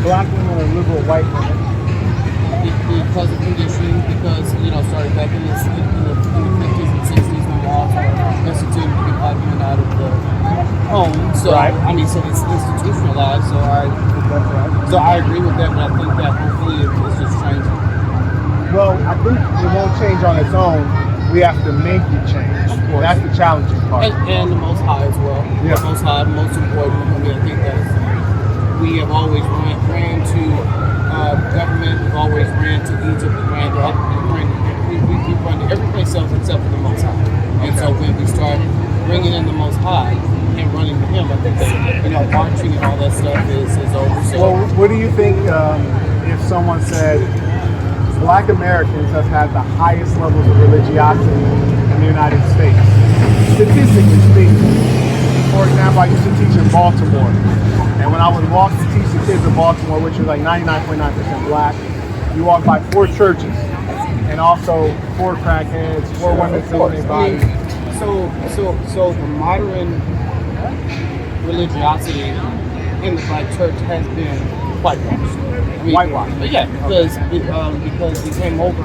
black women or liberal white women? Because of conditioning, because started back in the 50s and 60s when laws were instituted to keep black women out of the home. So right. I mean, so it's institutionalized. So I agree with that, but I think that hopefully it's just changing. Well, I think it won't change on its own. We have to make it change. Of course. That's the challenging part. And the Most High as well. Yeah. The Most High, most important. I mean, I think that we have always ran to government. We've always ran to Egypt. We ran to every place else except for the Most High. And so when we start bringing in the Most High and running to Him, I think that marching and all that stuff is over. So, well, what do you think if someone said Black Americans have had the highest levels of religiosity in the United States, statistically speaking? For example, I used to teach in Baltimore, and when I would walk to teach the kids in Baltimore, which was like 99.9% Black, you walk by 4 churches, and also 4 crackheads, 4 women selling their bodies. So the modern religiosity in the Black church has been whitewashed. Whitewashed. But yeah, because we came over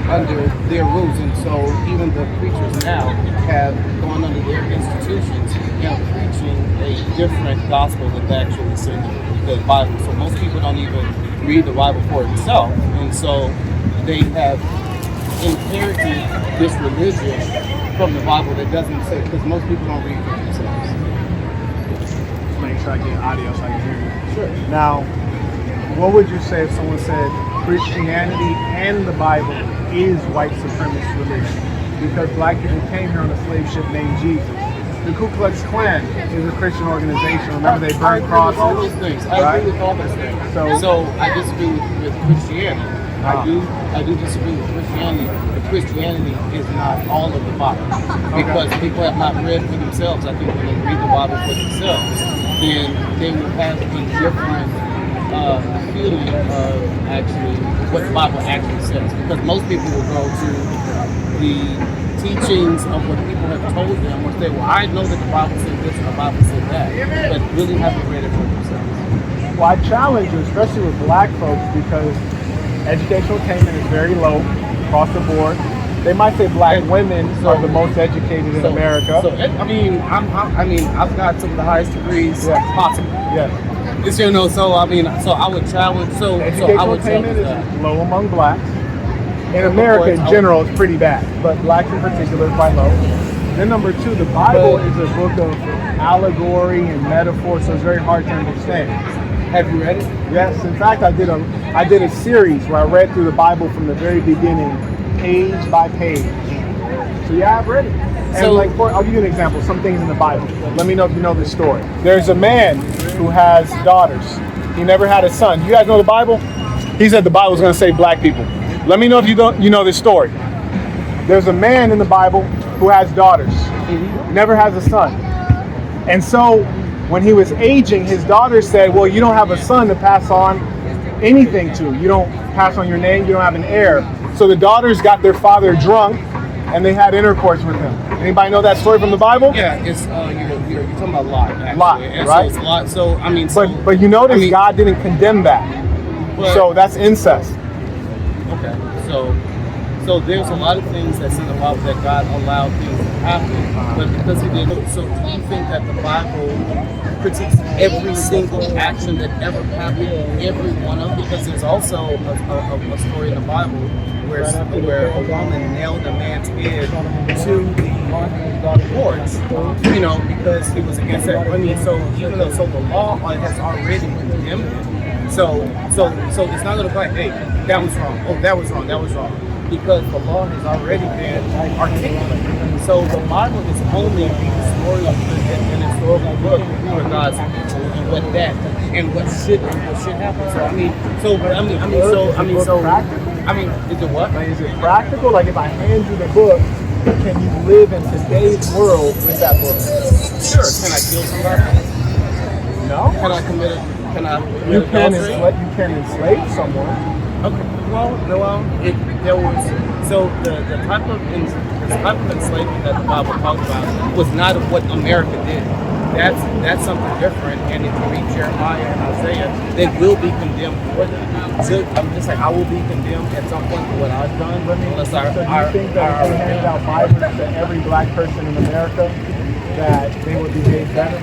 under their rules, and so even the preachers now have gone under their institutions and preaching a different gospel than actually seen the Bible. So most people don't even read the Bible for itself, and so they have inherited this religion from the Bible that doesn't say, because most people don't read for themselves. Make sure I get audio so I can hear you. Sure. Now, what would you say if someone said Christianity and the Bible is white supremacist religion? Because Black people came here on a slave ship named Jesus. The Ku Klux Klan is a Christian organization. Remember, they burned crosses. All those things. I agree with all those things. So I disagree with Christianity. I do disagree with Christianity. But Christianity is not all of the Bible, because people have not read for themselves. I think when they read the Bible for themselves, then they will have a different feeling of actually what the Bible actually says. Because most people will go to the teachings of what people have told them, which they, well, I know that the Bible said this and the Bible said that, but really haven't read it for themselves. Well, I challenge you, especially with Black folks, because educational attainment is very low across the board. They might say Black women are the most educated in America. So I've got some of the highest degrees possible. Yes. So I would challenge. Educational attainment is low among Blacks. In America, in general, it's pretty bad, but Blacks in particular is quite low. Then number 2, the Bible is a book of allegory and metaphor, so it's very hard to understand. Have you read it? Yes. In fact, I did a series where I read through the Bible from the very beginning, page by page. So yeah, I've read it. And I'll give you an example. Some things in the Bible. Let me know if you know this story. There's a man who has daughters. He never had a son. You guys know the Bible? He said the Bible was going to save Black people. Let me know if you know this story. There's a man in the Bible who has daughters. Never has a son. And so when he was aging, his daughters said, well, you don't have a son to pass on anything to. You don't pass on your name. You don't have an heir. So the daughters got their father drunk and they had intercourse with him. Anybody know that story from the Bible? Yeah, it's you're talking about Lot, actually. Lot, right? So it's Lot. So but you notice God didn't condemn that. So that's incest. Okay. So there's a lot of things that's in the Bible that God allowed things to happen, but because He didn't. So do you think that the Bible critiques every single action that ever happened, every one of them? Because there's also a story in the Bible where a woman nailed a man's head to the boards, because he was against that. So even though the law has already condemned it, so it's not going to be like, hey, that was wrong. Oh, that was wrong. Because the law has already been articulated. So the Bible is only an historical book for God's people and what should happen. Is it what? Is it practical? Like if I hand you the book, can you live in today's world with that book? Sure. Can I kill somebody? No. Can I commit it? You can enslave someone. Okay. The type of enslavement that the Bible talks about was not what America did. that's something different. And if you read Jeremiah and Isaiah, they will be condemned for that. So I'm just like, I will be condemned at some point for what I've done. Unless So do you think that if they handed out Bibles to every black person in America, that they would behave better?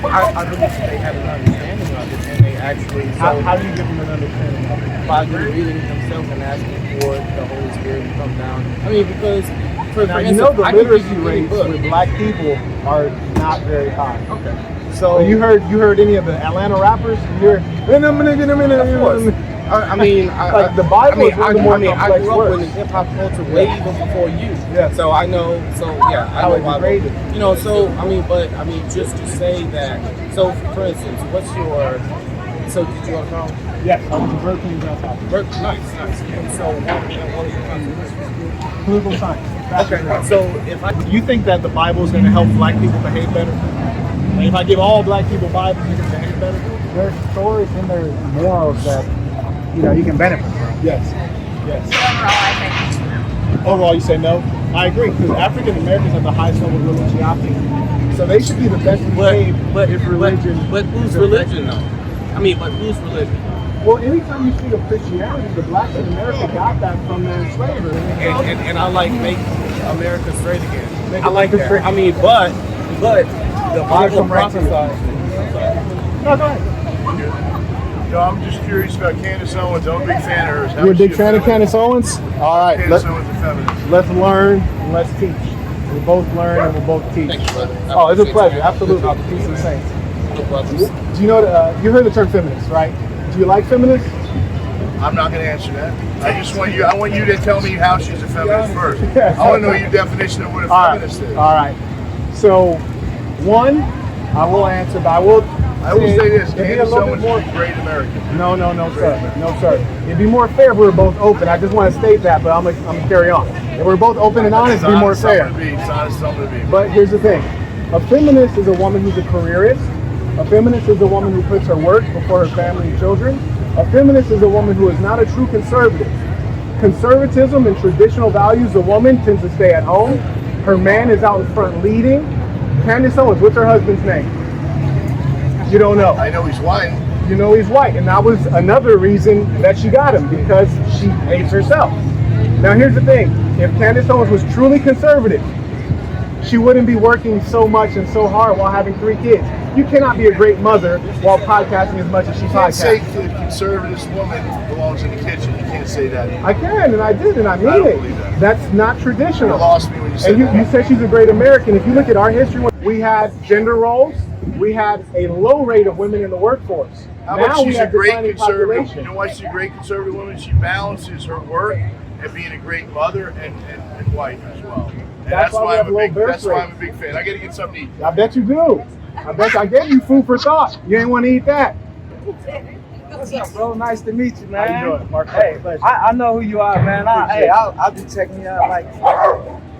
I believe they have an understanding of it, and they actually. How do you give them an understanding of it? By reading themselves and asking for the Holy Spirit to come down. I mean, because for Now, instance, the I can give literacy you any rates book. with black people are not very high. Okay. So you heard any of the Atlanta rappers? You heard, Of course. I mean, like the Bible is one of the more I complex grew up words. in the hip hop culture way even before you. Yeah. So I know. So yeah, I How know it's Bible. graded. You know. So I mean, just to say that. So for instance, what's your? So did you go to college? Yes, I was a Berkeley grasshopper. Nice. And so what is your concentration? Political science. Okay. So You think that the Bible is going to help black people behave better? Like if I give all black people Bibles, they can behave better? There's stories and there's morals that you can benefit from. Yes. Yes. Overall, I think Overall, you say no? I agree, because African Americans have the highest level of religiosity. So they should be the best behaved if religion. But whose religion though? I mean, but whose religion? Well, anytime you speak of Christianity, the blacks in America got that from their slavery. And I like make America straight again. Make I like America that. straight. I mean, but the Bible come right to you. prophesies. No, go ahead. Yo, I'm just curious about Candace Owens. I'm a big fan of hers. How You're a is big she fan of feminist? Candace Owens? All right, Candace Owens is a feminist. let's learn and let's teach. We both learn and we both teach. Thank you, brother. Oh, it's a pleasure. Absolutely. Peace and saints. Do you know, you heard the term feminist, right? Do you like feminists? I'm not going to answer that. I want you to tell me how she's a feminist first. Yeah. I want to know your definition of what a All feminist is. right. So, one, I will answer, but I will say this: it'd be a Candace little Owens bit more. is a great American. No, sir. No, sir. It'd be more fair if we were both open. I just want to state that, but I'm gonna carry on. If we're both open and honest, it'd be more fair. It's honest something to be. But here's the thing. A feminist is a woman who's a careerist. A feminist is a woman who puts her work before her family and children. A feminist is a woman who is not a true conservative. Conservatism and traditional values, the woman tends to stay at home. Her man is out in front leading. Candace Owens, what's her husband's name? You don't know. I know he's white. You know he's white, and that was another reason that she got him, because she hates herself. Now here's the thing, if Candace Owens was truly conservative, she wouldn't be working so much and so hard while having 3 kids. You cannot be a great mother while podcasting as much as she You can't say podcasts. the conservative woman belongs in the kitchen. You can't say that. I can, and I did, and I mean I don't it. believe that. That's not You traditional. lost me when you said And you that. said she's a great American. If you look at our history, we had gender roles. We had a low rate of women in the workforce. How now about we she's a have great declining conservative? population. You know why she's a great conservative woman? She balances her work and being a great mother and wife as well. And That's why we have low birth That's why I'm rates. a big fan. I got to get something to eat. I bet you do. I bet I gave you food for thought. You ain't want to eat that. What's up, bro? Nice to meet you, man. How you doing, Marquett? Hey, Pleasure. I know who you are, man. I'll be checking you out like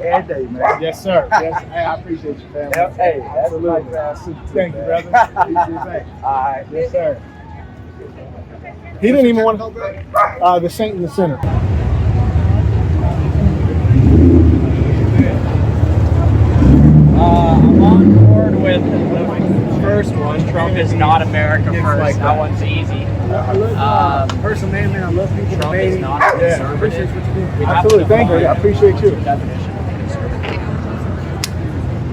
every day, man. Yes, sir. Yes, hey, I appreciate you, family. Hey, that's Absolutely. like that suit too, Thank you, man. brother. You do the same. All right. Yes, sir. He didn't even want the Saint in the center. I'm on board with the first one. Trump is not America first. like that one's easy. Person, man, I love people. Trump is not a conservative. We have Absolutely. to Thank you. I define appreciate you. the definition of conservative.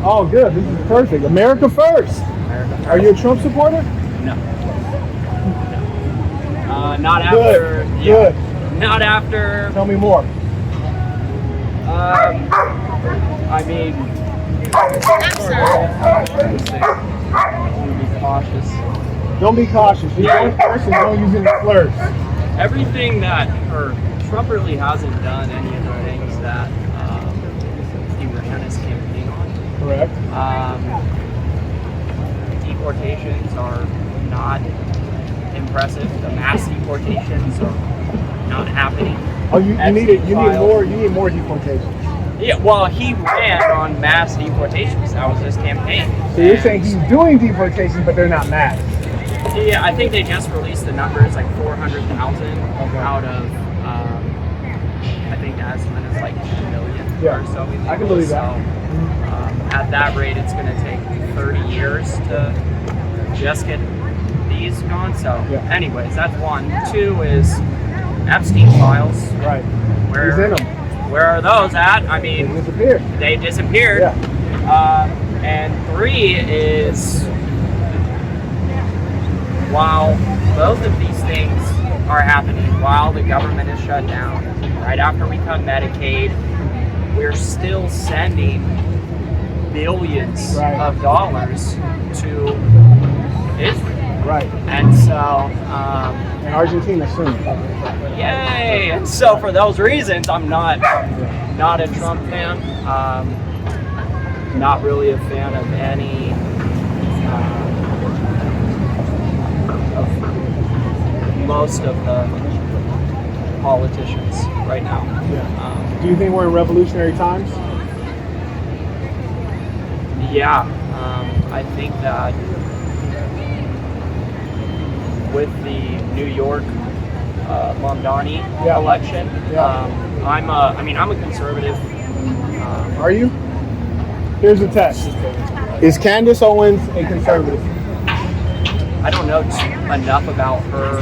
Oh, good. This is perfect. America first. America first. Are you a Trump supporter? No. Not Good. after. Good. Not after. Tell me more. I mean, be cautious. Don't be cautious. You're going first and don't use any slurs. Everything that, or Trump really hasn't done any of the things that he ran his campaign on. Correct. Deportations are not impressive. The mass deportations are not happening. Oh, you need more deportations. Yeah, well, he ran on mass deportations. That was his campaign. So you're saying he's doing deportations, but they're not mass. Yeah, I think they just released the numbers, like 400,000 out of, I think the estimate is like 2 million Yeah, or so. I can believe that. So, at that rate, it's going to take 30 years to just get these gone. So, anyways, that's one. Two is Epstein files. Right. Where, He's in them. Where are those at? I mean, They disappeared. They disappeared. Yeah. And three is, while both of these things are happening, while the government is shut down, right after we cut Medicaid, we're still sending billions of dollars to Israel. Right. And so, and Argentina soon. Yay! And so for those reasons, I'm not a Trump fan. Not really a fan of any of most of the politicians right now. Do you think we're in revolutionary times? Yeah, I think that with the New York Mamdani election, I'm a conservative. Are you? Here's the test. Is Candace Owens a conservative? I don't know enough about her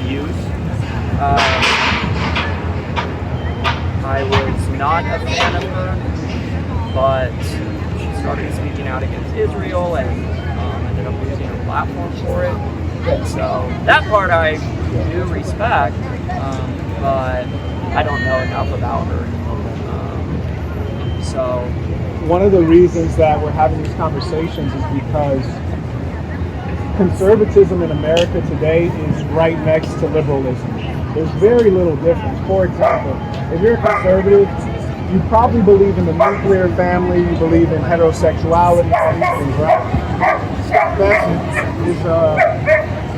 views. I was not a fan of her, but she started speaking out against Israel and ended up losing her platform for it. And so that part I do respect, but I don't know enough about her. So one of the reasons that we're having these conversations is because conservatism in America today is right next to liberalism. There's very little difference. For example, if you're a conservative, you probably believe in the nuclear family, you believe in heterosexuality, all these things, right? Scott Besson is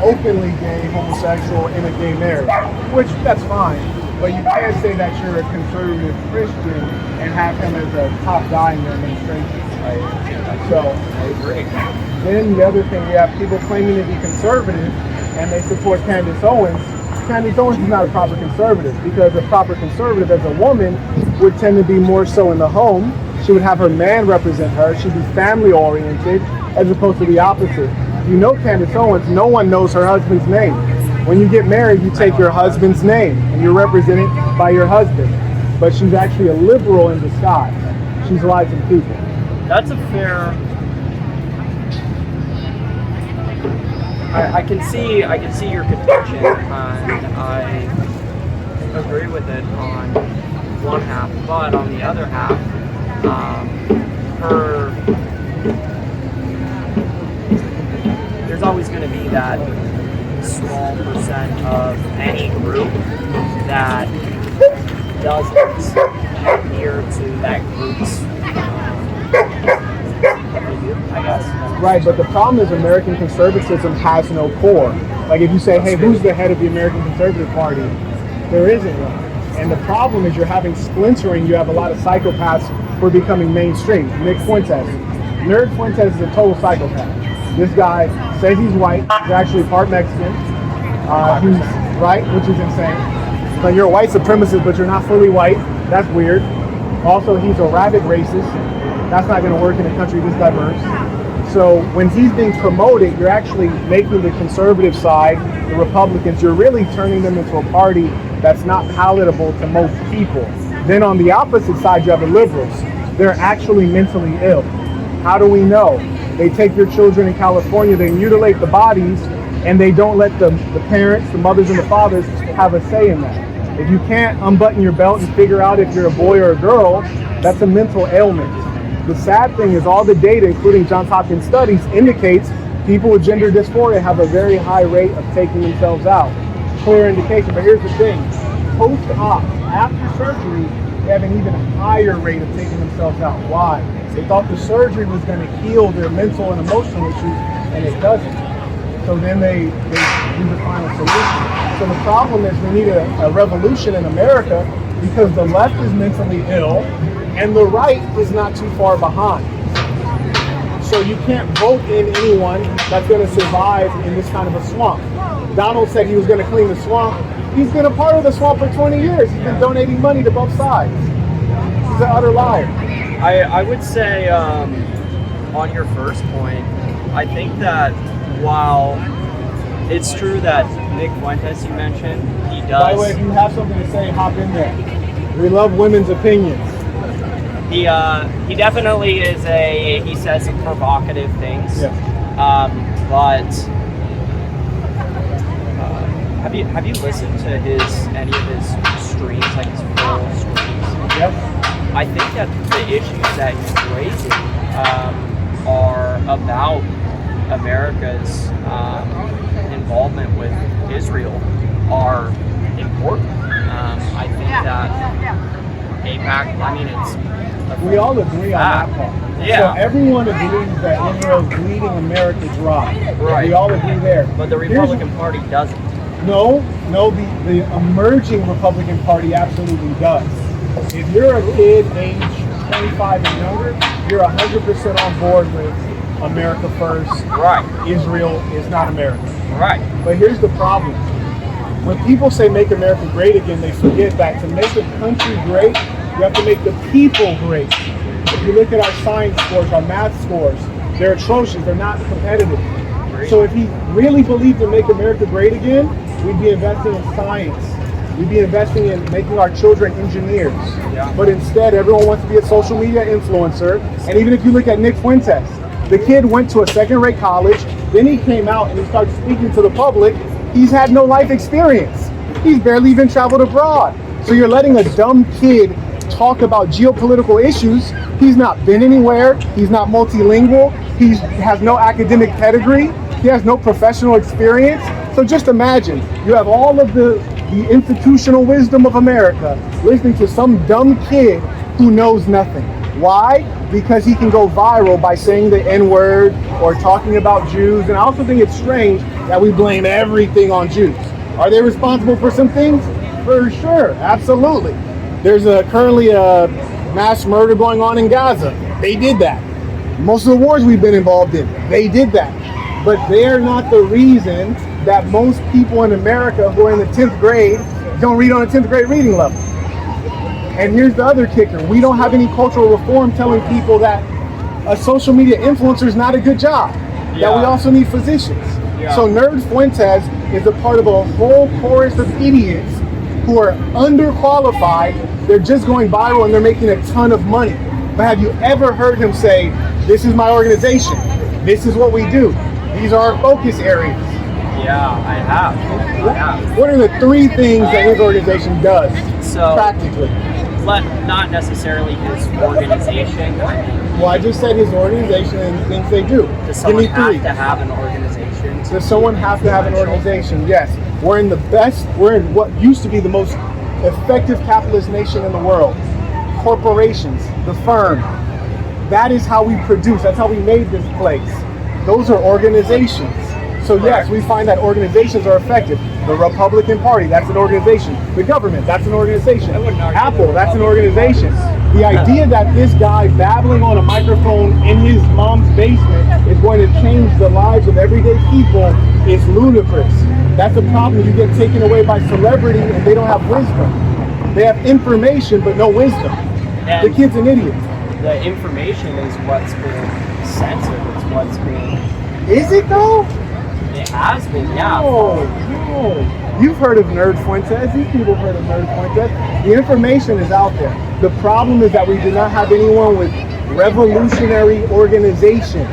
openly gay, homosexual, in a gay marriage, which that's fine. But you can't say that you're a conservative Christian and have him as a top guy in your administration. So I agree. Then the other thing, we have people claiming to be conservative and they support Candace Owens. Candace Owens is not a proper conservative because a proper conservative as a woman would tend to be more so in the home. She would have her man represent her. She'd be family oriented as opposed to the opposite. You know Candace Owens, no one knows her husband's name. When you get married, you take your husband's name and you're represented by your husband. But she's actually a liberal in disguise. She's lied to people. that's a fair. I can see your contention, and I agree with it on one half, but on the other half, there's always going to be that small percent of any group that doesn't adhere to that group's I guess. Right, but the problem is American conservatism has no core. Like if you say, hey, who's the head of the American Conservative Party? There isn't one. And the problem is you're having splintering. You have a lot of psychopaths who are becoming mainstream. Nick Fuentes. Nerd Fuentes is a total psychopath. This guy says he's white. He's actually part Mexican. He's right, which is insane. Like you're a white supremacist, but you're not fully white. That's weird. Also, he's a rabid racist. That's not going to work in a country this diverse. So when he's being promoted, you're actually making the conservative side, the Republicans, you're really turning them into a party that's not palatable to most people. Then on the opposite side, you have the liberals. They're actually mentally ill. How do we know? They take your children in California, they mutilate the bodies, and they don't let the parents, the mothers and the fathers have a say in that. If you can't unbutton your belt and figure out if you're a boy or a girl, that's a mental ailment. The sad thing is all the data, including Johns Hopkins studies, indicates people with gender dysphoria have a very high rate of taking themselves out. Clear indication, but here's the thing. Post-op, after surgery, they have an even higher rate of taking themselves out. Why? They thought the surgery was going to heal their mental and emotional issues, and it doesn't. So then they do the final solution. So the problem is we need a revolution in America because the left is mentally ill, and the right is not too far behind. So you can't vote in anyone that's going to survive in this kind of a swamp. Donald said he was going to clean the swamp. He's been a part of the swamp for 20 years. He's been donating money to both sides. He's an utter liar. I would say on your first point, I think that while it's true that Nick Fuentes, you mentioned, he does. By the way, if you have something to say, hop in there. We love women's opinions. He definitely is he says some provocative things. Yes. But have you listened to any of his streams, like his full streams? Yep. I think that the issues that he's raising are about America's involvement with Israel are important. I think that AIPAC, We all agree on that part. Yeah. So everyone agrees that Israel is bleeding America dry. Right. We all agree there. But the Republican Party doesn't. No, the emerging Republican Party absolutely does. If you're a kid age 25 and younger, you're 100% on board with America first. Right. Israel is not America. Right. But here's the problem. When people say make America great again, they forget that to make a country great, you have to make the people great. If you look at our science scores, our math scores, they're atrocious. They're not competitive. So if he really believed in make America great again, we'd be investing in science. We'd be investing in making our children engineers. Yeah. But instead, everyone wants to be a social media influencer. And even if you look at Nick Fuentes, the kid went to a second-rate college, then he came out and he started speaking to the public. He's had no life experience. He's barely even traveled abroad. So you're letting a dumb kid talk about geopolitical issues. He's not been anywhere. He's not multilingual. He has no academic pedigree. He has no professional experience. So just imagine, you have all of the institutional wisdom of America listening to some dumb kid who knows nothing. Why? Because he can go viral by saying the N-word or talking about Jews. And I also think it's strange that we blame everything on Jews. Are they responsible for some things? For sure, absolutely. There's currently a mass murder going on in Gaza. They did that. Most of the wars we've been involved in, they did that. But they're not the reason that most people in America who are in the 10th grade don't read on a 10th grade reading level. And here's the other kicker. We don't have any cultural reform telling people that a social media influencer is not a good job. Yeah. That we also need physicians. Yeah. So Nerd Fuentes is a part of a whole chorus of idiots who are underqualified. They're just going viral and they're making a ton of money. But have you ever heard him say, this is my organization, this is what we do, these are our focus areas? Yeah, I have. What are the three things that his organization does So, practically? not necessarily his organization. Well, I just said his organization and the things they do. Does Give me someone have three. to have an organization? Does someone have to have an organization? Yes. We're in what used to be the most effective capitalist nation in the world. Corporations, the firm. That is how we produce. That's how we made this place. Those are organizations. So yes, we find that organizations are effective. The Republican Party, that's an organization. The government, that's an organization. Apple, that's an organization. The idea that this guy babbling on a microphone in his mom's basement is going to change the lives of everyday people is ludicrous. That's a problem. You get taken away by celebrity and they don't have wisdom. They have information but no wisdom. And the kid's an idiot. The information is what's been censored. It's what's been... Is it though? It has been, yeah. No. You've heard of Nerd Fuentes. These people have heard of Nerd Fuentes. The information is out there. The problem is that we do not have anyone with revolutionary organization.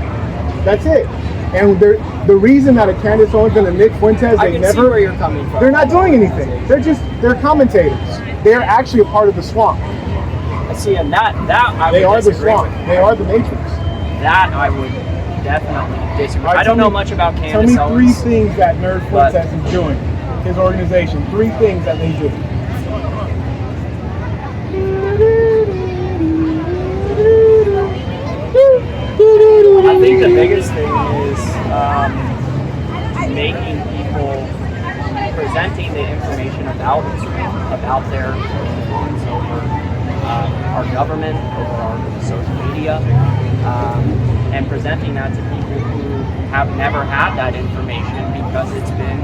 That's it. And the reason that a Candace Owens and a Nick Fuentes, I can see where you're coming from. They're not doing anything. They're commentators. They're actually a part of the swamp. I see, and that I They would are the disagree swamp. with. They are the matrix. That I would definitely disagree. All right, I don't tell know me- much about Tell Candace me three Owens. things that Nerd but- Fuentes is doing. His organization. Three things that they do. I think the biggest thing is making people, presenting the information about Israel, about their influence over our government, over our social media, and presenting that to people who have never had that information because it's been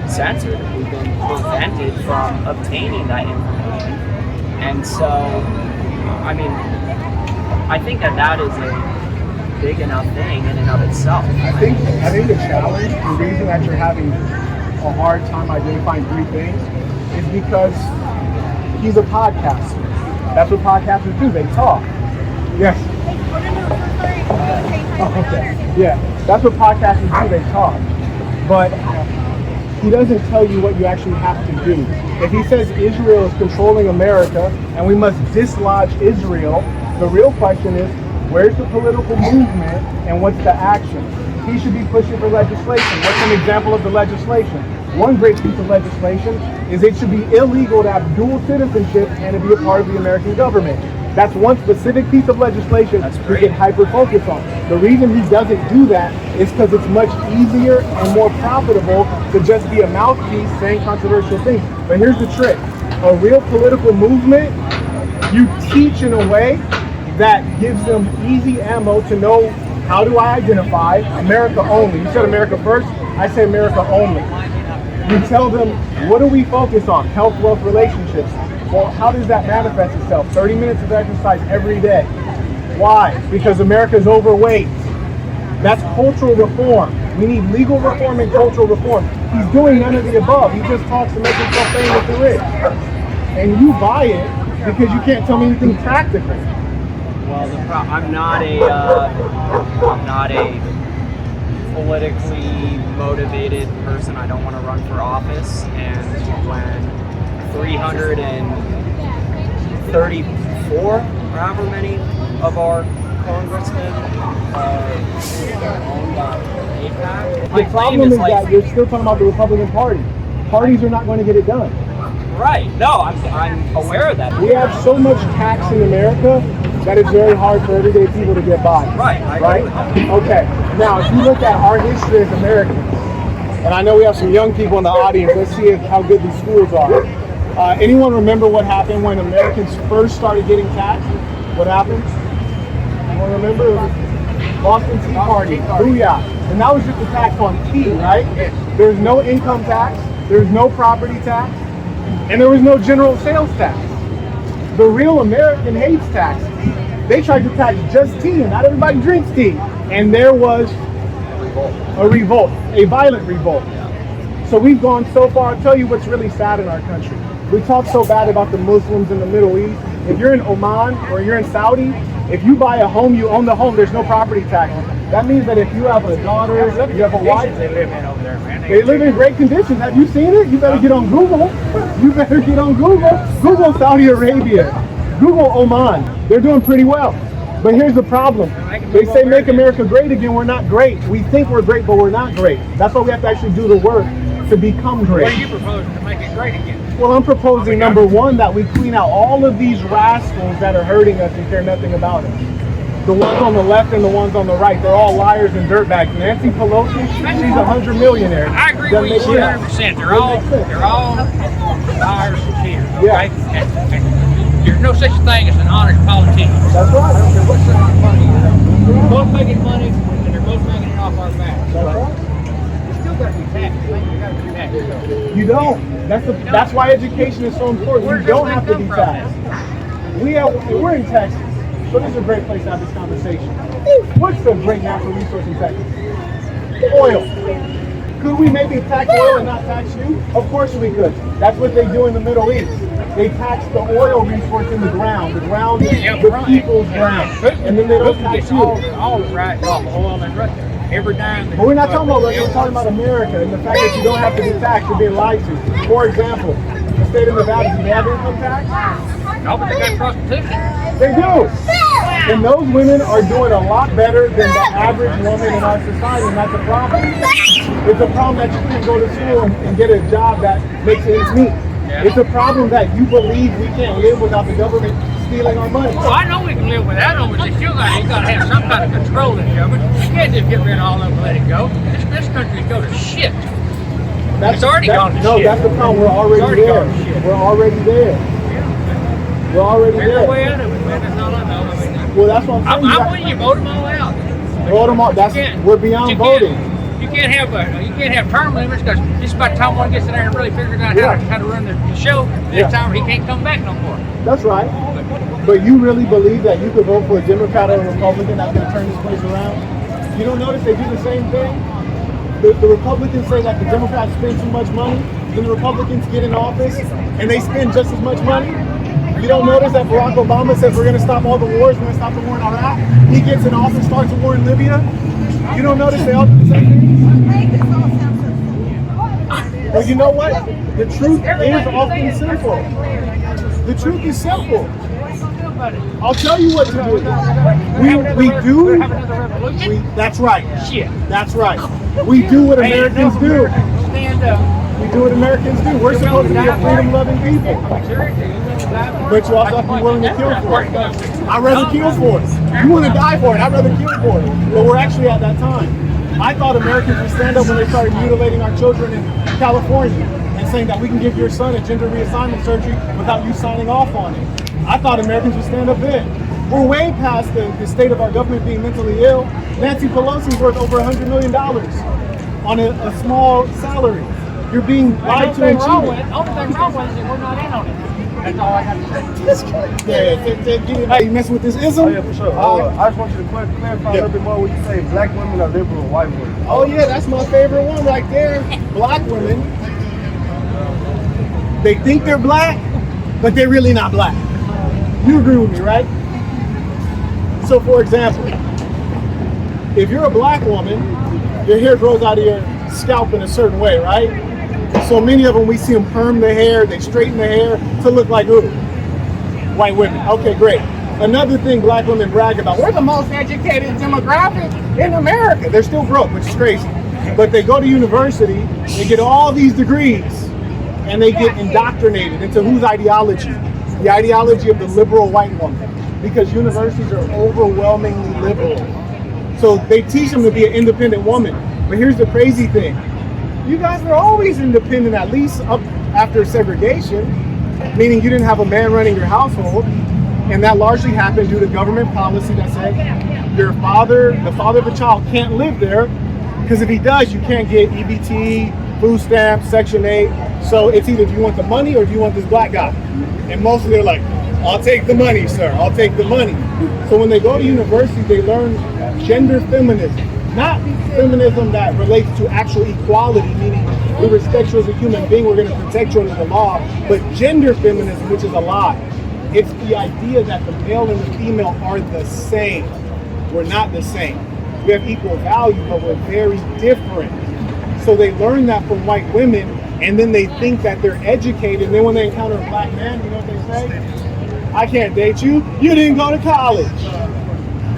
censored. We've been prevented from obtaining that information. And so, I mean, I think that is big enough thing in and of itself. I think the challenge, the reason that you're having a hard time identifying three things is because he's a podcaster. That's what podcasters do, they talk. Yes. Oh, okay. Yeah, that's what podcasters do, they talk. But he doesn't tell you what you actually have to do. If he says Israel is controlling America and we must dislodge Israel, the real question is, where's the political movement and what's the action? He should be pushing for legislation. What's an example of the legislation? One great piece of legislation is it should be illegal to have dual citizenship and to be a part of the American government. That's one specific piece of legislation to get hyper-focused on. The reason he doesn't do that is because it's much easier and more profitable to just be a mouthpiece saying controversial things. But here's the trick. A real political movement, you teach in a way that gives them easy ammo to know, how do I identify? America only. You said America first, I say America only. You tell them, what do we focus on? Health, wealth, relationships. Well, how does that manifest itself? 30 minutes of exercise every day. Why? Because America's overweight. That's cultural reform. We need legal reform and cultural reform. He's doing none of the above. He just talks to make himself famous and rich. And you buy it because you can't tell me anything practical. Well, I'm not a politically motivated person. I don't want to run for office. And when 334, or however many of our congressmen are owned by AIPAC. The problem is that you're still talking about the Republican Party. Parties are not going to get it done. Right. No, I'm aware of that. We have so much tax in America that it's very hard for everyday people to get by. Right. Right? Okay. Now, if you look at our history as Americans, and I know we have some young people in the audience, let's see how good these schools are. Anyone remember what happened when Americans first started getting taxed? What happened? Anyone remember? It was Boston Tea Party. Booyah. And that was just a tax on tea, right? There's no income tax, there's no property tax, and there was no general sales tax. The real American hates taxes. They tried to tax just tea, and not everybody drinks tea. And there was a revolt, a violent revolt. So we've gone so far. I'll tell you what's really sad in our country. We talk so bad about the Muslims in the Middle East. If you're in Oman or you're in Saudi, if you buy a home, you own the home, there's no property tax. That means that if you have a daughter, you have a wife, they live in over there, man. They live in great conditions. Have you seen it? You better get on Google. You better get on Google. Google Saudi Arabia. Google Oman. They're doing pretty well. But here's the problem. They say make America great again. We're not great. We think we're great, but we're not great. That's why we have to actually do the work to become great. What are you proposing to make it great again? Well, I'm proposing, number one, that we clean out all of these rascals that are hurting us and care nothing about us. The ones on the left and the ones on the right, they're all liars and dirtbags. Nancy Pelosi, she's a 100 millionaire. I agree with you 100%. They're all liars and cheaters. Yeah. Okay? And there's no such thing as an honest politician. That's right. I don't care what sort of money you're at. They're both making money and they're both making it off our backs. That's right. You still got to be taxed. You got to be taxed. You don't. That's why education is so important. You don't have to be taxed. We're in Texas, so this is a great place to have this conversation. What's the great natural resource in Texas? Oil. Could we maybe tax oil and not tax you? Of course we could. That's what they do in the Middle East. They tax the oil resource in the ground. The ground is the people's ground. And then they don't tax you. All right off oil and Russia. Every dime. But we're not talking about Russia, we're talking about America and the fact that you don't have to be taxed, you're being lied to. For example, the state of Nevada, do they have income tax? No, but they got prostitution. They do. And those women are doing a lot better than the average woman in our society, and that's a problem. It's a problem that you can't go to school and get a job that makes ends meet. Yeah. It's a problem that you believe we can't live without the government stealing our money. Well, I know we can live without them, but you still got to have some kind of control in the government. You can't just get rid of all of them and let it go. This country's go to shit. It's already gone to shit. No, that's the problem. We're already there. We're already there. We're already There's there. no way out of it, man. That's all I know. I mean, Well, that's what I'm saying. I'm when you vote them all out. Vote them all. We're beyond voting. You can't have term limits because just about the time one gets in there and really figures out how to run the show, next time he can't come back no more. That's right. But you really believe that you could vote for a Democrat or a Republican that's going to turn this place around? You don't notice they do the same thing? The Republicans say that the Democrats spend too much money, then the Republicans get in office and they spend just as much money. You don't notice that Barack Obama says we're going to stop all the wars, we're going to stop the war in Iraq. He gets in office, starts a war in Libya. You don't notice they all do the same thing? Well, you know what? The truth is often simple. The truth is simple. I'll tell you what to do. That's right. That's right. We do what Americans do. We do what Americans do. We're supposed to be a freedom-loving people. But you also have to be willing to kill for it. I'd rather kill for it. You want to die for it, I'd rather kill for it. But we're actually at that time. I thought Americans would stand up when they started mutilating our children in California and saying that we can give your son a gender reassignment surgery without you signing off on it. I thought Americans would stand up then. We're way past the state of our government being mentally ill. Nancy Pelosi's worth over $100 million on a small salary. You're being lied to and cheated. The only thing wrong with it is that we're not in on it. That's all I got to say. Yeah, you messing with this ism? Oh yeah, for sure. I just want you to clarify a little bit more when you say black women are liberal, white women. Oh yeah, that's my favorite one right there. Black women, they think they're black, but they're really not black. You agree with me, right? So for example, if you're a black woman, your hair grows out of your scalp in a certain way, right? So many of them, we see them perm their hair, they straighten their hair to look like who? White women. Okay, great. Another thing black women brag about, we're the most educated demographic in America. They're still broke, which is crazy. But they go to university, they get all these degrees, and they get indoctrinated into whose ideology? The ideology of the liberal white woman. Because universities are overwhelmingly liberal. So they teach them to be an independent woman. But here's the crazy thing. You guys were always independent, at least up after segregation, meaning you didn't have a man running your household. And that largely happened due to government policy that said the father of the child can't live there, because if he does, you can't get EBT, food stamps, Section 8. So it's either do you want the money or do you want this black guy? And most of them are like, I'll take the money, sir. I'll take the money. So when they go to university, they learn gender feminism. Not feminism that relates to actual equality, meaning we respect you as a human being, we're going to protect you under the law, but gender feminism, which is a lie. It's the idea that the male and the female are the same. We're not the same. We have equal value, but we're very different. So they learn that from white women, and then they think that they're educated, and then when they encounter a black man, you know what they say? I can't date you. You didn't go to college.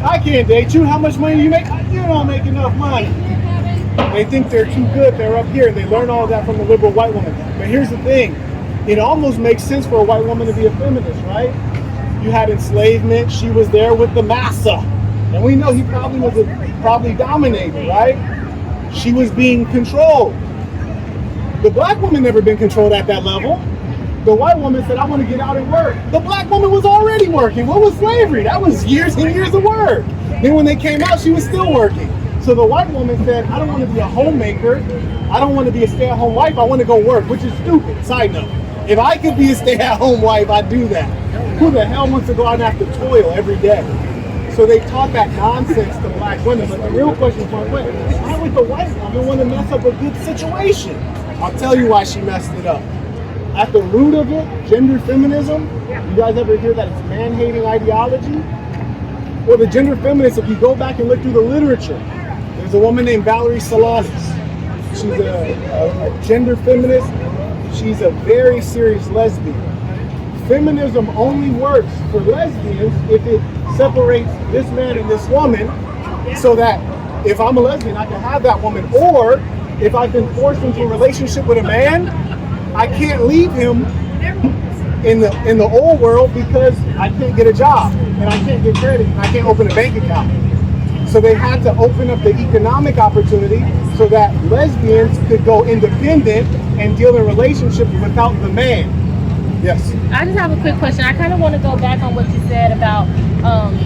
I can't date you. How much money do you make? You don't make enough money. They think they're too good. They're up here, and they learn all that from the liberal white woman. But here's the thing. It almost makes sense for a white woman to be a feminist, right? You had enslavement. She was there with the massa. And we know he probably was probably dominated, right? She was being controlled. The black woman never been controlled at that level. The white woman said, I want to get out and work. The black woman was already working. What was slavery? That was years and years of work. Then when they came out, she was still working. So the white woman said, I don't want to be a homemaker. I don't want to be a stay-at-home wife. I want to go work, which is stupid. Side note. If I could be a stay-at-home wife, I'd do that. Who the hell wants to go out and have to toil every day? So they taught that nonsense to black women. But the real question is, why would the white woman want to mess up a good situation? I'll tell you why she messed it up. At the root of it, gender feminism, you guys ever hear that it's man-hating ideology? Well, the gender feminists, if you go back and look through the literature, there's a woman named Valerie Solanas. She's a gender feminist. She's a very serious lesbian. Feminism only works for lesbians if it separates this man and this woman, so that if I'm a lesbian, I can have that woman. Or if I've been forced into a relationship with a man, I can't leave him in the old world because I can't get a job and I can't get credit and I can't open a bank account. So they had to open up the economic opportunity so that lesbians could go independent and deal in relationships without the man. Yes. I just have a quick question. I kind of want to go back on what you said about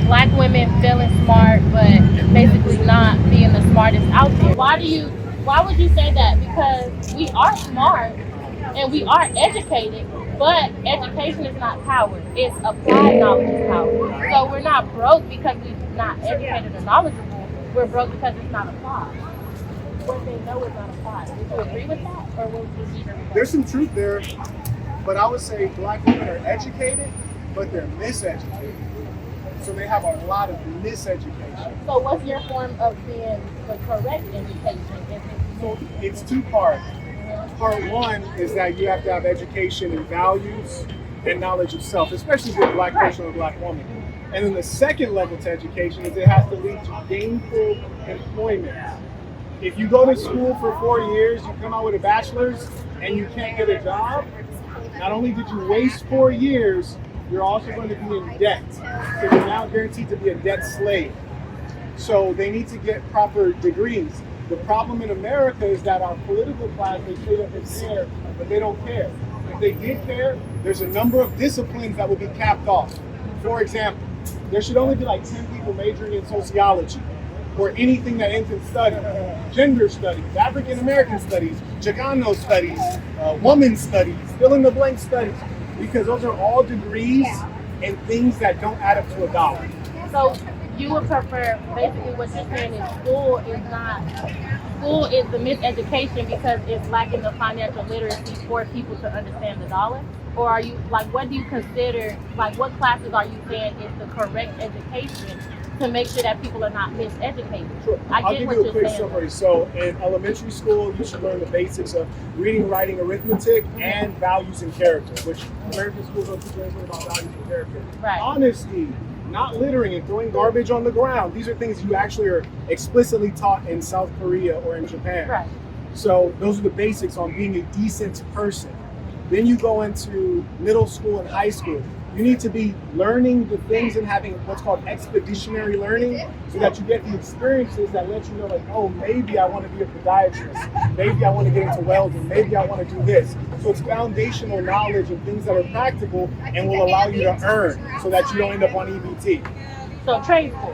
black women feeling smart, but basically not being the smartest out there. Why do you why would you say that? Because we are smart and we are educated, but education is not power. It's applied knowledge is power. So we're not broke because we're not educated or knowledgeable. We're broke because it's not applied. What they know is not applied. Would you agree with that? Or would you disagree? There's some truth there, but I would say black women are educated, but they're miseducated. So they have a lot of miseducation. So what's your form of being the correct education? So it's two parts. Part one is that you have to have education and values and knowledge of self, especially if you're a black person or a black woman. And then the second level to education is it has to lead to gainful employment. If you go to school for 4 years, you come out with a bachelor's, and you can't get a job, not only did you waste 4 years, you're also going to be in debt. So you're now guaranteed to be a debt slave. So they need to get proper degrees. The problem in America is that our political class, they say that they care, but they don't care. If they did care, there's a number of disciplines that would be capped off. For example, there should only be like 10 people majoring in sociology or anything that ends in study. Gender studies, African American studies, Chicano studies, woman studies, fill in the blank studies, because those are all degrees and things that don't add up to $1. So you would prefer, basically what you're saying is school is the miseducation because it's lacking the financial literacy for people to understand the dollar? Or are you, like, what do you consider, like, what classes are you saying is the correct education to make sure that people are not miseducated? Sure. I I'll get give what you a you're quick saying. summary. So in elementary school, you should learn the basics of reading, writing, arithmetic, and values and character, which American schools don't teach you anything about values and character. Right. Honesty, not littering and throwing garbage on the ground. These are things you actually are explicitly taught in South Korea or in Japan. Right. So those are the basics on being a decent person. Then you go into middle school and high school. You need to be learning the things and having what's called expeditionary learning so that you get the experiences that let you know, like, oh, maybe I want to be a podiatrist. Maybe I want to get into welding. Maybe I want to do this. So it's foundational knowledge and things that are practical and will allow you to earn so that you don't end up on EBT. So trade school.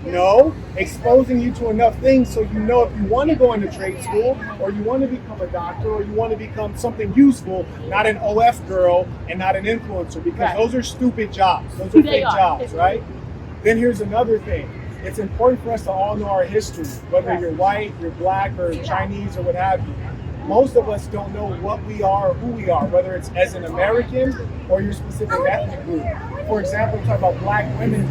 No, exposing you to enough things so you know if you want to go into trade school or you want to become a doctor or you want to become something useful, not an OF girl and not an influencer, because Right. those are stupid jobs. Those are They fake are. jobs, right? Then here's another thing. It's important for us to all know our history, whether Right. you're white, you're black, or Chinese, or what have you. Most of us don't know what we are or who we are, whether it's as an American or your specific ethnic group. For example, we talk about black women.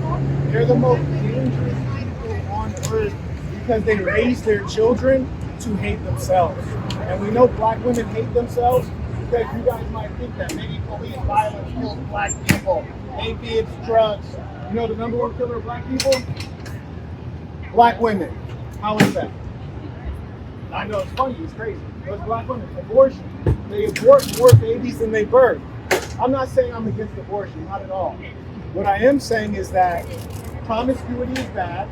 They're the most dangerous people on earth because they raise their children to hate themselves. And we know black women hate themselves because you guys might think that maybe police violence kills black people. Maybe it's drugs. You know the number one killer of black people? Black women. How is that? I know it's funny, it's crazy. Those black women, abortion. They abort more babies than they birth. I'm not saying I'm against abortion, not at all. What I am saying is that promiscuity is bad.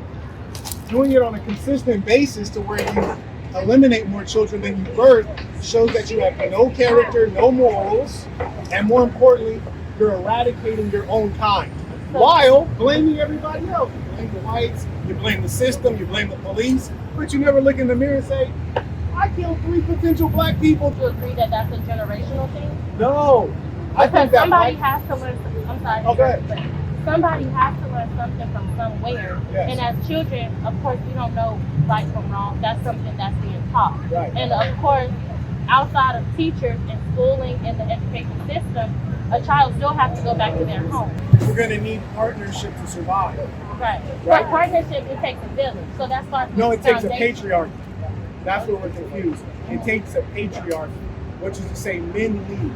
Doing it on a consistent basis to where you eliminate more children than you birth shows that you have no character, no morals, and more importantly, you're eradicating your own kind. While blaming everybody else. You blame the whites, you blame the system, you blame the police, but you never look in the mirror and say, I killed 3 potential black people. Do you agree that that's a generational thing? No. I Because think that somebody black- has to learn something. I'm sorry. Oh, go ahead. But somebody has to learn something from somewhere. Yes. And as children, of course, we don't know right from wrong. That's something that's being taught. Right. And of course, outside of teachers and schooling and the education system, a child still has to go back to their home. We're going to need partnership to survive. Right. Right. For partnership, it takes a village. So that starts No, with it takes a foundation. patriarchy. That's where we're confused. It takes a patriarchy, which is to say men lead.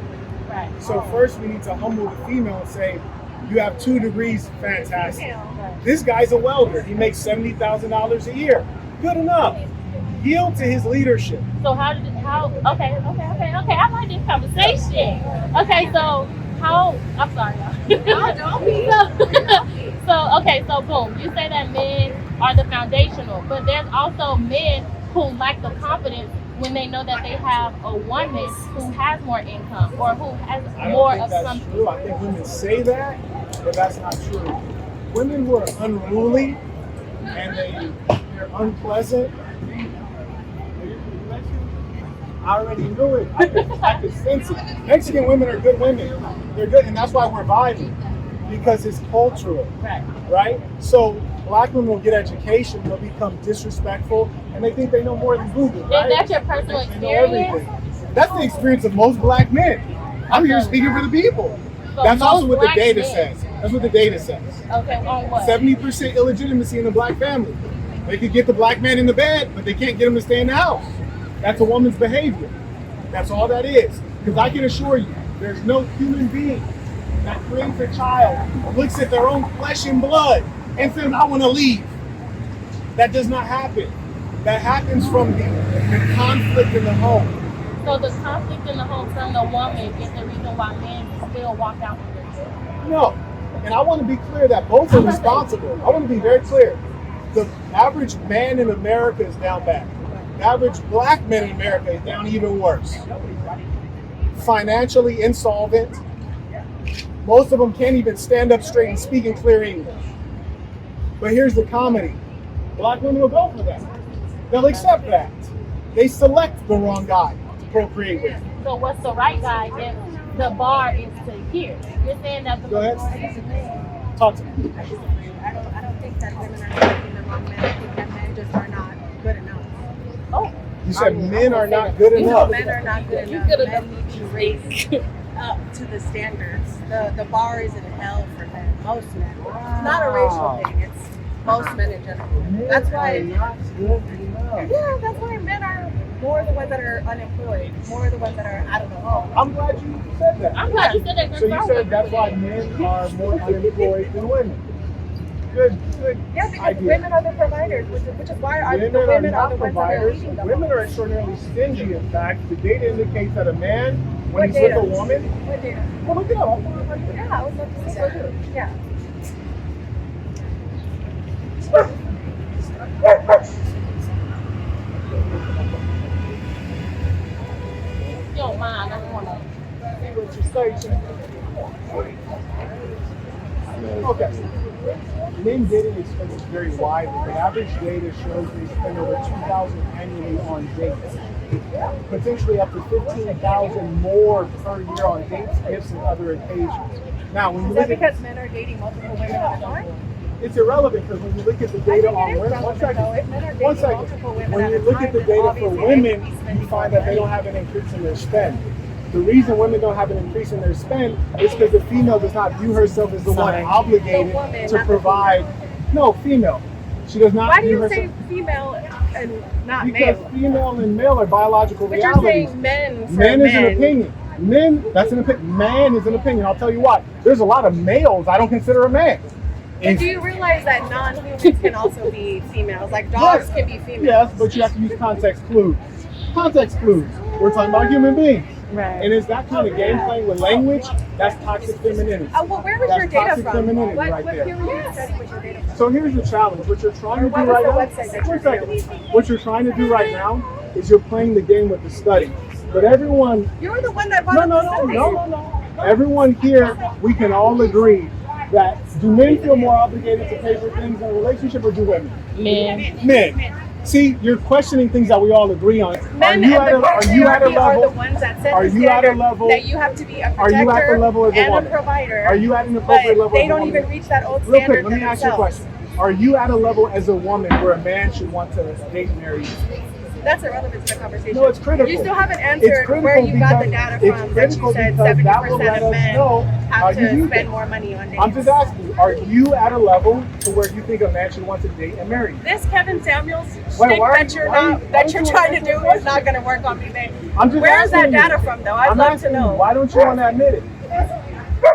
Right. So first we need to humble the female and say, you have 2 degrees, fantastic. Right. This guy's a welder. He makes $70,000 a year. Good enough. Yield to his leadership. So how okay, I like this conversation. Okay, so I'm sorry, y'all. Don't be. So boom, you say that men are the foundational, but there's also men who lack the confidence when they know that they have a woman who has more income or who has I more don't of think that's something. true. I think women say that, but that's not true. Women who are unruly and they're unpleasant. I already knew it. I could sense it. Mexican women are good women. They're good, and that's why we're vibing, because it's cultural, right? So black women will get education, they'll become disrespectful, and they think they know more than Google, right? Is that your personal They know experience? everything. That's the experience of most black men. I'm here speaking for the people. So That's also most what the black data men- says. That's what the data says. Okay, on what? 70% illegitimacy in the black family. They could get the black man in the bed, but they can't get him to stay in the house. That's a woman's behavior. That's all that is. Because I can assure you, there's no human being that creates a child, looks at their own flesh and blood, and says, I want to leave. That does not happen. That happens from the conflict in the home. So the conflict in the home from the woman is the reason why men still walk out with their children. No. And I want to be clear that both are responsible. I want to be very clear. The average man in America is down bad. The average black man in America is down even worse. Financially insolvent. Most of them can't even stand up straight and speak in clear English. But here's the comedy. Black women will go for that. They'll accept that. They select the wrong guy to procreate with. So what's the right guy if the bar is to here? You're saying that the Go ahead. Talk to me. I don't think that women are selecting the wrong men. I think that men just are not good enough. Oh, You said men are not good enough. Men are not good enough. Men need to be raised up to the standards. The bar is in hell for men. Most men. It's not a racial thing. It's most men in general. That's why. Yeah, that's why men are more the ones that are unemployed, more the ones that are out of the home. I'm glad you said that. I'm glad you said that. So you said that's why men are more unemployed than women. Good Yeah, because idea. women are the providers, which is why the Women are women are not the ones that are providers. leading them. Women are extraordinarily stingy. In fact, the data indicates that a man, when What he's with data? a woman, What data? well, look it up. I'll put it right here. Yeah, I would love to see that. Yeah. You don't mind. I don't want to. See what you're saying. Okay. Men dating expenses vary widely. The average data shows they spend over $2,000 annually on dates. Potentially up to $15,000 more per year on dates, gifts, and other occasions. Now, when you Is look that at because men are dating multiple women at a time? it's irrelevant because when you look at the data on women, one second. When you look at the data for women, you find that they don't have an increase in their spend. The reason women don't have an increase in their spend is because the female does not view herself as the one obligated to provide. No, female. She does not. Why do view you herself, say female and not because male? female and male are biological But you're realities. saying men for Men is an men. opinion. Men, that's an opinion. Man is an opinion. I'll tell you why. There's a lot of males I don't consider a man. But do you realize that non-humans can also be females? Like dogs can be females. Yes, but you have to use context clues. Context clues. We're talking about human beings. Right. And it's that kind of game playing with language, that's toxic femininity. Well, where was That's your data toxic from? femininity What right there. period study was your data from? So here's the challenge. What you're trying to do What was right the now, website that one you're second. using? What you're trying to do right now is you're playing the game with the study. But everyone, You're the one that brought up the study. no. Everyone here, we can all agree that do men feel more obligated to pay for things in a relationship or do women? Men. Men. See, you're questioning things that we all agree on. Men Are you at and a the level? are the ones that set Are the you at a standard level? that you have to be a Are you at the protector level as a and woman? a provider. Are you at an appropriate but level? they as a don't woman? even reach that old Real quick, standard let me for ask you a themselves. question. Are you at a level as a woman where a man should want to date and marry you? That's irrelevant to the conversation. No, it's critical. You still haven't It's answered critical where you got the because- data it's from that critical you said because that will 70% let of us men know have how to you do spend things. more money on dates. I'm just asking, are you at a level to where you think a man should want to date and marry you? This Kevin Samuels Wait, shtick why- that you're why- not why that don't you're you trying to answer do the is not going to work on me, man. I'm just Where is that asking you. data from, though? I'd I'm love to asking know. you, why don't you want to admit it?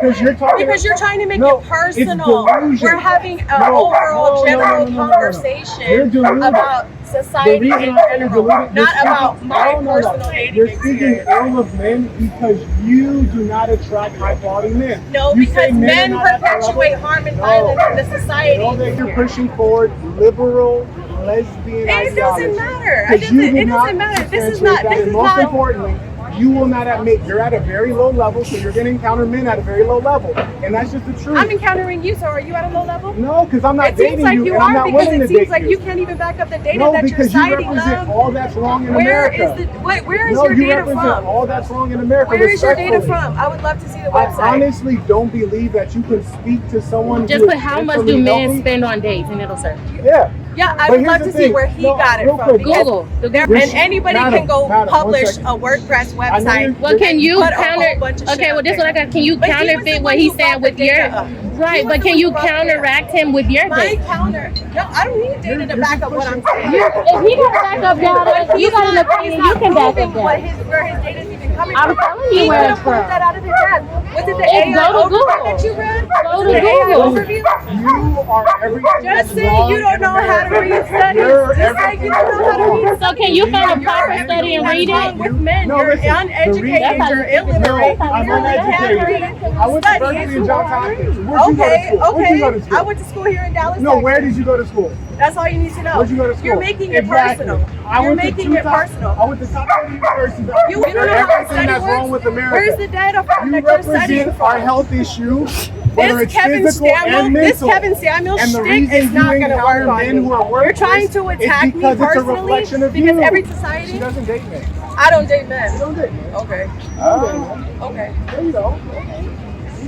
Because you're talking. Because you're trying to make No, it personal. it's delusion. We're having an No, overall no, general no. conversation You're deluded. about society The in reason I say general, deluded, you're not about speaking- my no. personal dating You're speaking experience. ill of men because you do not attract high quality men. No, You say because men are not at that perpetuate level. harm and No. violence in the society. Know that you're pushing forward liberal lesbian It ideology. doesn't matter. It 'Cause you do doesn't not matter. This is substantiate not. that, This and is most not. importantly, you will not admit you're at a very low level, so you're going to encounter men at a very low level, and that's just the truth. I'm encountering you, so are you at a low level? No, because I'm not It seems dating like you, you and I'm are not because willing it to seems date like you. you can't even back up the data No, that you're because you citing, represent love. all that's wrong in Where America. is the where is No, your you data represent from? all that's wrong in America. Where is your data respectfully. from? I would love to see the I website. honestly don't believe that you can speak to someone Just who put is how much mentally do men healthy. spend on dates and it'll search. Yeah. Yeah, I But would here's love the to see thing. where he No, got it real from. quick. Because Google. and anybody Madam, can go madam, one publish second. a WordPress I know website. you're- Well, can you Put a whole counter? bunch of Okay, shit well, up this is what I there. got. Can you But he was the counterfeit one what who he's brought saying the with your? data up. He Right, was but the can one you who brought the data. counteract him with your My date? counter. No, I don't need data to back up what I'm saying. If he got back up data, you got an opinion, you can back up What data. where his data is even coming I'm from. telling you He where could it's have pulled from. that out of his ass. Was it the It's AI go to overview Google. that you read? Go Was to it the AI Google. overview? You are everything Just that's say wrong you don't in know how to America. read studies. You're Just say you don't know how to read So can you find a proper You're study and read what's wrong it? with men. No, You're listen, the uneducated. reason- You're illiterate. No, I'm You can't uneducated. read. I went to Study. Berkeley and Johns Hopkins. Where'd you go to Okay, school? Where'd you go to okay. school? I went to school here in Dallas. No, Texas. where did you go to school? That's all you need to know. Where'd you go to school? You're making it Exactly. personal. I You're went to making it personal. I went to top 30 universities. You don't know how the everything study that's works? wrong with America. Where's the data from You that you're studying represent from? our health issue, whether This it's Kevin physical and Samuel, this mental. Kevin Samuel And the shtick reason is you not going to encounter work on men you. who are You're worthless trying to is attack me because it's a personally reflection of because you. every She society. doesn't date men. I don't date men. You don't date men. Okay. You don't date men. Okay. There you go.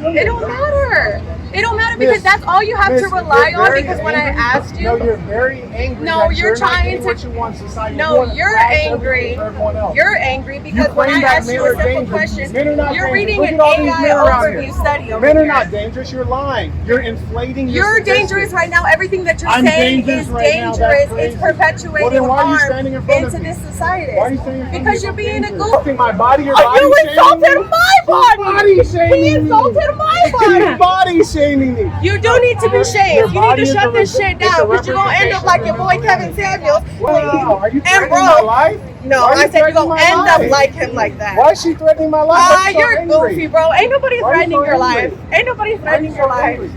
It don't matter. It don't matter because that's all you have to Miss, rely you're on. very Because when I angry. asked No, you, you're very angry. No, that you're not trying getting to- what you want society. No, You wanna you're crash angry. everything for everyone else. You're angry You because when claim I that asked men you are a simple dangerous. question, Men are not you're dangerous. reading Look an at all these AI men around here. overview study over Men are here. not dangerous. You're lying. You're inflating your You're statistics. dangerous right now. Everything that you're I'm saying dangerous is right now. That's dangerous. crazy. It's perpetuating Well, then why are you harm standing in front of into me? this society. Why are you saying it? Because you're being a goof. Insulting my body. Your body You shaming insulted me? my body. Body shaming He me. insulted my You're body. body shaming me. You do need to be Your shamed. You need body to is shut a this shit it's a down because you're going to end up like your boy representation of Kevin mental Samuels. Wow, are you And threatening bro, my life? no, Why are I you said you're threatening going to my end up life? like him like that. Why is she threatening my life? Why are you so You're angry? goofy, bro. Ain't nobody Why are you threatening so your life. angry? Ain't nobody Why are you threatening so your life. angry?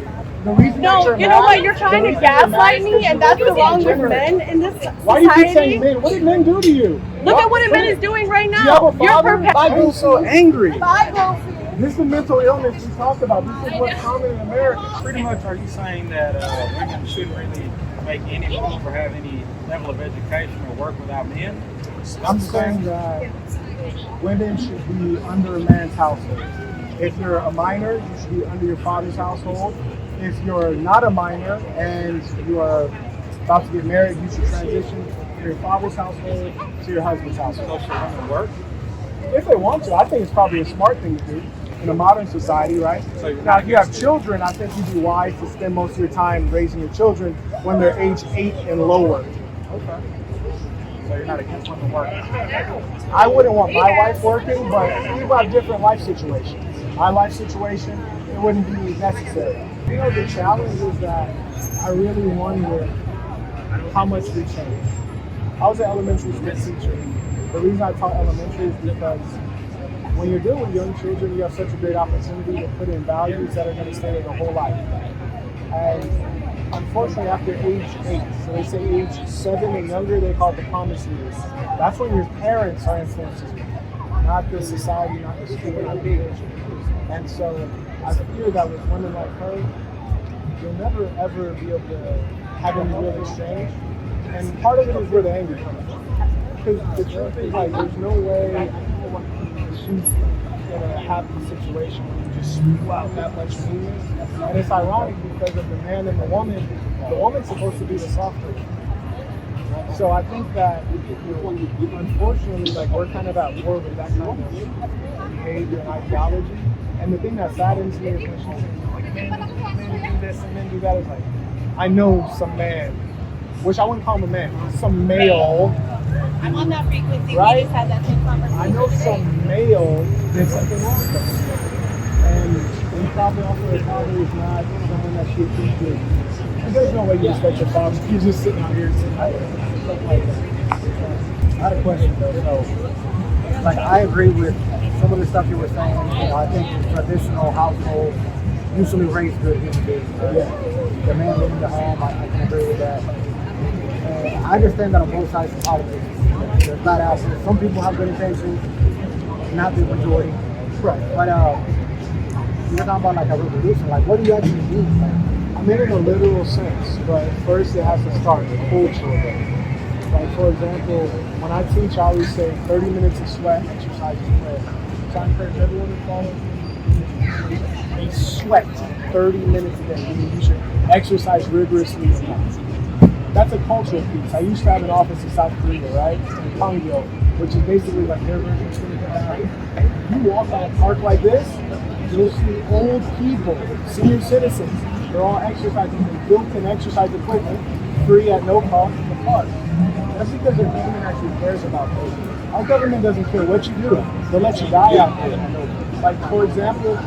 The reason that No, you're you know mad- what? You're trying the to reason you're mad gaslight is me, because and you that's look the wrong with degenerate. men in this Why do you keep saying society. men? What did men do to you? Look at what a man is doing right Do you have now. a father? Why are you so angry? Bye, goofy. This is mental illness we talked about. This is what's common in America. Pretty much, are you saying that women shouldn't really make any move or have any level of education or work without men? I'm saying that women should be under a man's household. If you're a minor, you should be under your father's household. If you're not a minor and you are about to get married, you should transition from your father's household to your husband's household. So should women work? If they want to, I think it's probably a smart thing to do in a modern society, right? So you're Now, not if you have against it? children, I think you'd be wise to spend most of your time raising your children when they're age 8 and lower. Okay. So you're not against women working? I wouldn't want my wife working, but people have different life situations. My life situation, it wouldn't be necessary. You know, the challenge is that I really wonder how much we change. I was an elementary school teacher. The reason I taught elementary is because when you're dealing with young children, you have such a great opportunity to put in values that are going to stay their whole life. And unfortunately, after age 8, so they say age 7 and younger, they call it the promise years. That's when your parents are influencing you, not the society, not the school, not the age. And so I fear that with women like her, you'll never ever be able to have any real exchange. And part of it is where the anger comes from. Because the truth is, like, there's no way she's gonna have the situation where you just spew out that much meanness. And it's ironic because of the man and the woman's supposed to be the softer. So I think that unfortunately, like, we're kind of at war with that kind of behavior and ideology. And the thing that saddens me is when she says, like, men do this and men do that. It's like, I know some man, which I wouldn't call him a man, some male. I'm on that frequency. Right? We just had that same conversation. I know some male did something wrong with them. And he probably also his father is not someone that she appreciates. And there's no way you respect your father. You're just sitting out here saying, stuff like that. I had a question though. So, like, I agree with some of the stuff you were saying. You know, I think traditional households usually raise good human beings. Right? Yeah. The man leaving the home, I can agree with that. And I understand that on both sides of politics. There's bad apples. Some people have good intentions. not the majority. Right. But you're talking about like a revolution. Like, what do you actually mean? Like, I mean in a literal sense, but first it has to start the cultural way. Like for example, when I teach, I always say 30 minutes of sweat, exercise is prayer. So I encourage everyone to follow me. They sweat 30 minutes a day. Meaning you should exercise rigorously enough. That's a cultural piece. I used to have an office in South Korea, right? In Pangyo, which is basically like their version of Silicon Valley. You walk on a park like this, you'll see old people, senior citizens. They're all exercising. They built an exercise equipment free at no cost in the park. That's because their government actually cares about those. Our government doesn't care what you do. They'll let you die out there. Like, for example,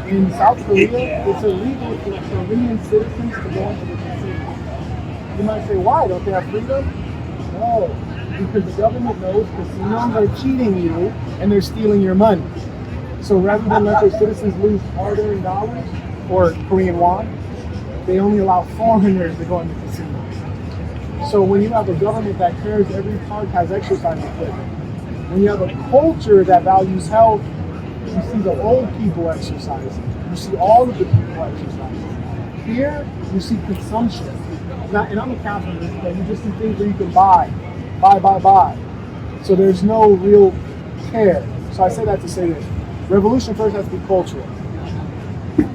in South Korea, it's illegal for Korean citizens to go into the casino. You might say, why? Don't they have freedom? No, because the government knows casinos are cheating you and they're stealing your money. So rather than let their citizens lose hard-earned dollars or Korean won, they only allow foreigners to go into casinos. So when you have a government that cares, every park has exercise equipment. When you have a culture that values health, you see the old people exercising. You see all of the people exercising. Here, you see consumption. And I'm a capitalist, but you just see things that you can buy. So there's no real care. So I say that to say this. Revolution first has to be cultural.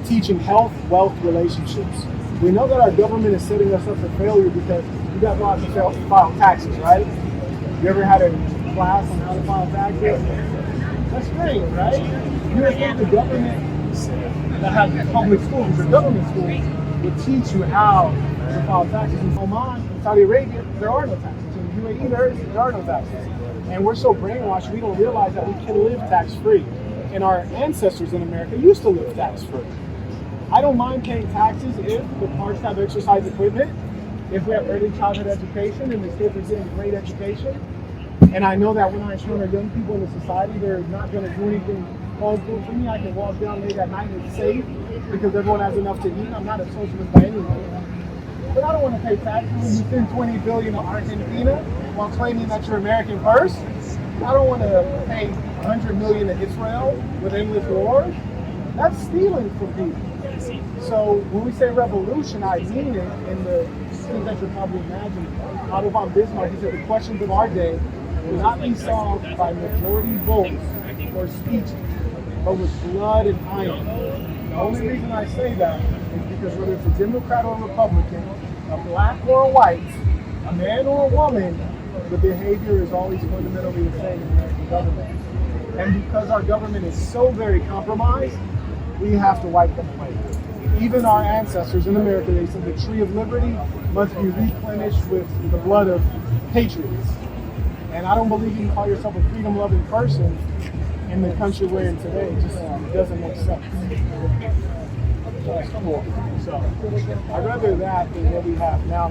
Teaching health, wealth, relationships. We know that our government is setting us up for failure because you got laws to file taxes, right? You ever had a class on how to file taxes? That's great, right? You would think the government that has public schools, the government schools, would teach you how to file taxes. In Oman, in Saudi Arabia, there are no taxes. In UAE, there are no taxes. And we're so brainwashed, we don't realize that we can live tax-free. And our ancestors in America used to live tax-free. I don't mind paying taxes if the parks have exercise equipment, if we have early childhood education and the kids are getting great education. And I know that when I encounter young people in the society, they're not going to do anything harmful to me. I can walk down late at night and it's safe because everyone has enough to eat. I'm not a socialist by any means. But I don't want to pay taxes when you spend $20 billion in Argentina while claiming that you're American first. I don't want to pay $100 million to Israel with endless wars. That's stealing from people. So when we say revolution, I mean it in the things that you're probably imagining. Otto von Bismarck, he said the questions of our day will not be solved by majority votes or speeches, but with blood and iron. The only reason I say that is because whether it's a Democrat or a Republican, a black or a white, a man or a woman, the behavior is always fundamentally the same in the American government. And because our government is so very compromised, we have to wipe them away. Even our ancestors in America, they said the tree of liberty must be replenished with the blood of patriots. And I don't believe you can call yourself a freedom-loving person in the country we're in today. It just doesn't make sense. So I'd rather that than what we have now.